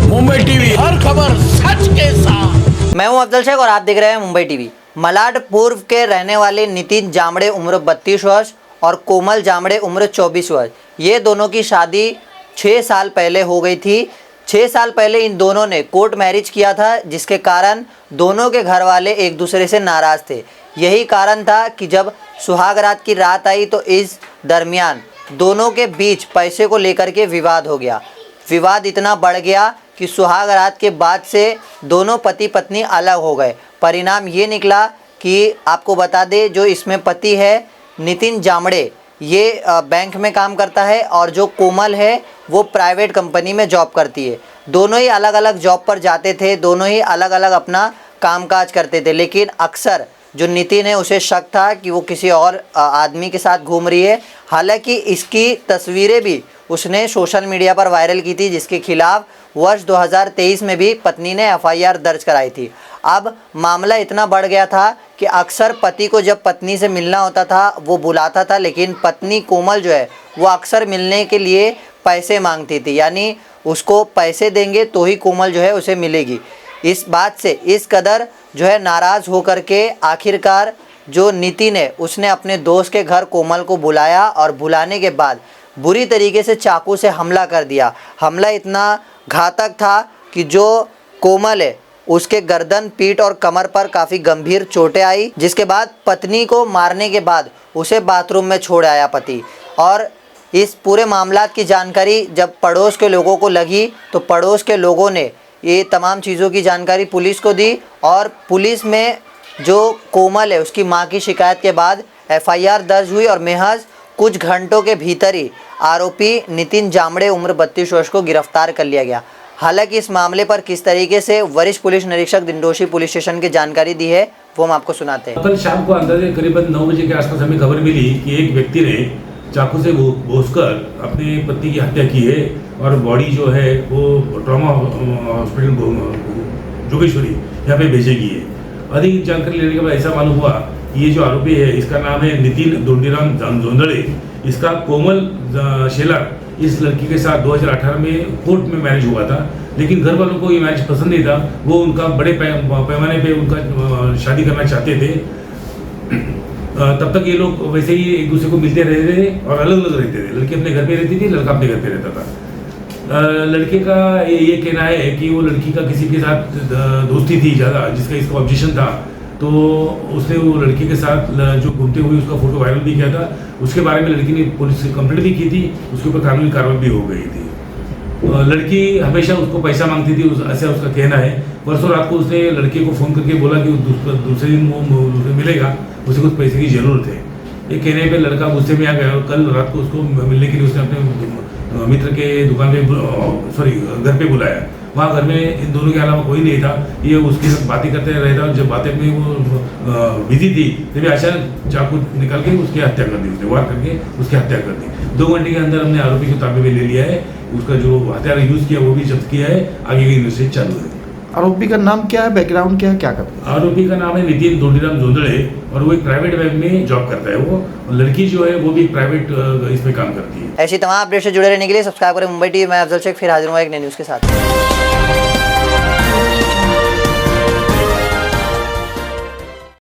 Mumbai TV, हर खबर सच के साथ। मैं हूं अफजल शेख और आप देख रहे हैं मुंबई टीवी। मलाड पूर्व के रहने वाले नितिन जामड़े उम्र 32 वर्ष और कोमल जामड़े उम्र 24 वर्ष, ये दोनों की शादी 6 साल पहले हो गई थी। 6 साल पहले इन दोनों ने कोर्ट मैरिज किया था, जिसके कारण दोनों के घर वाले एक दूसरे से नाराज़ थे। यही कारण था कि जब सुहाग रात की रात आई तो इस दरमियान दोनों के बीच पैसे को लेकर के विवाद हो गया। विवाद इतना बढ़ गया कि सुहाग रात के बाद से दोनों पति पत्नी अलग हो गए। परिणाम ये निकला कि आपको बता दें, जो इसमें पति है नितिन जामड़े, ये बैंक में काम करता है और जो कोमल है वो प्राइवेट कंपनी में जॉब करती है। दोनों ही अलग अलग जॉब पर जाते थे, दोनों ही अलग अलग अपना कामकाज करते थे, लेकिन अक्सर जो नितिन है उसे शक था कि वो किसी और आदमी के साथ घूम रही है। हालांकि इसकी तस्वीरें भी उसने सोशल मीडिया पर वायरल की थी, जिसके खिलाफ वर्ष 2023 में भी पत्नी ने एफआईआर दर्ज कराई थी। अब मामला इतना बढ़ गया था कि अक्सर पति को जब पत्नी से मिलना होता था वो बुलाता था, लेकिन पत्नी कोमल जो है वो अक्सर मिलने के लिए पैसे मांगती थी, यानी उसको पैसे देंगे तो ही कोमल जो है उसे मिलेगी। इस बात से इस कदर जो है नाराज़ होकर के आखिरकार जो नितिन है उसने अपने दोस्त के घर कोमल को बुलाया और बुलाने के बाद बुरी तरीके से चाकू से हमला कर दिया। हमला इतना घातक था कि जो कोमल है उसके गर्दन, पीठ और कमर पर काफ़ी गंभीर चोटें आई, जिसके बाद पत्नी को मारने के बाद उसे बाथरूम में छोड़ आया पति। और इस पूरे मामला की जानकारी जब पड़ोस के लोगों को लगी तो पड़ोस के लोगों ने ये तमाम चीज़ों की जानकारी पुलिस को दी और पुलिस में जो कोमल है उसकी मां की शिकायत के बाद एफआईआर दर्ज हुई और महज कुछ घंटों के भीतर ही आरोपी नितिन जामड़े उम्र 32 वर्ष को गिरफ्तार कर लिया गया। हालांकि इस मामले पर किस तरीके से वरिष्ठ पुलिस निरीक्षक दिंडोशी पुलिस स्टेशन की जानकारी दी है वो हम आपको सुनाते हैं। कल शाम को अंदाजे करीबन 9 बजे के आसपास हमें खबर मिली कि एक व्यक्ति ने चाकू से घोंसकर अपनी पत्नी की हत्या की है और बॉडी जो है वो ट्रॉमा हॉस्पिटल जोगेश्वरी यहाँ पे भेजेगी है। अधिक जानकारी लेने के बाद ऐसा मालूम हुआ कि ये जो आरोपी है इसका नाम है नितिन दोंडीराम जोंदड़े। इसका कोमल शेलर इस लड़की के साथ 2018 में कोर्ट में मैरिज हुआ था, लेकिन घर वालों को ये मैरिज पसंद नहीं था। वो उनका बड़े पैमाने पे उनका शादी करना चाहते थे। तब तक ये लोग वैसे ही एक दूसरे को मिलते रहते थे और अलग अलग रहते थे। लड़की अपने घर पे रहती थी, लड़का अपने घर पे रहता था। लड़के का ये कहना है कि वो लड़की का किसी के साथ दोस्ती थी ज़्यादा, जिसका इसका ऑब्जेक्शन था, तो उसने वो लड़की के साथ जो घूमते हुए उसका फोटो वायरल भी किया था। उसके बारे में लड़की ने पुलिस से कंप्लेंट भी की थी, उसके ऊपर कानूनी कार्रवाई भी हो गई थी। लड़की हमेशा उसको पैसा मांगती थी, ऐसा उसका कहना है। परसों रात को उसने लड़के को फ़ोन करके बोला कि दूसरे दिन वो मिलेगा, उसे कुछ पैसे की ज़रूरत है। ये कहने पे लड़का गुस्से में आ गया और कल रात को उसको मिलने के लिए उसने अपने मित्र के दुकान पे घर पे बुलाया। वहाँ घर में इन दोनों के अलावा कोई नहीं था। ये उसके साथ बातें करते रहता, जब बातें में वो बिजी थी तभी अचानक चाकू निकाल के उसकी हत्या कर दी, उसने वार करके उसकी हत्या कर दी। 2 घंटे के अंदर हमने आरोपी को ताबे में ले लिया है। उसका जो हथियार यूज़ किया वो भी जब्त किया है। आगे की इन्वेस्टिगेशन चालू है। आरोपी का नाम क्या है, बैकग्राउंड क्या है, क्या करता है? आरोपी का नाम है नितिन दोंडीराम जोंदड़े और वो एक प्राइवेट बैंक में जॉब करता है। वो लड़की जो है वो भी प्राइवेट इसमें काम करती है। ऐसी तमाम अपडेट से जुड़े रहने के लिए सब्सक्राइब करें मुंबई टीवी। मैं अफजल शेख फिर हाजिर हूँ एक नई न्यूज़ के साथ।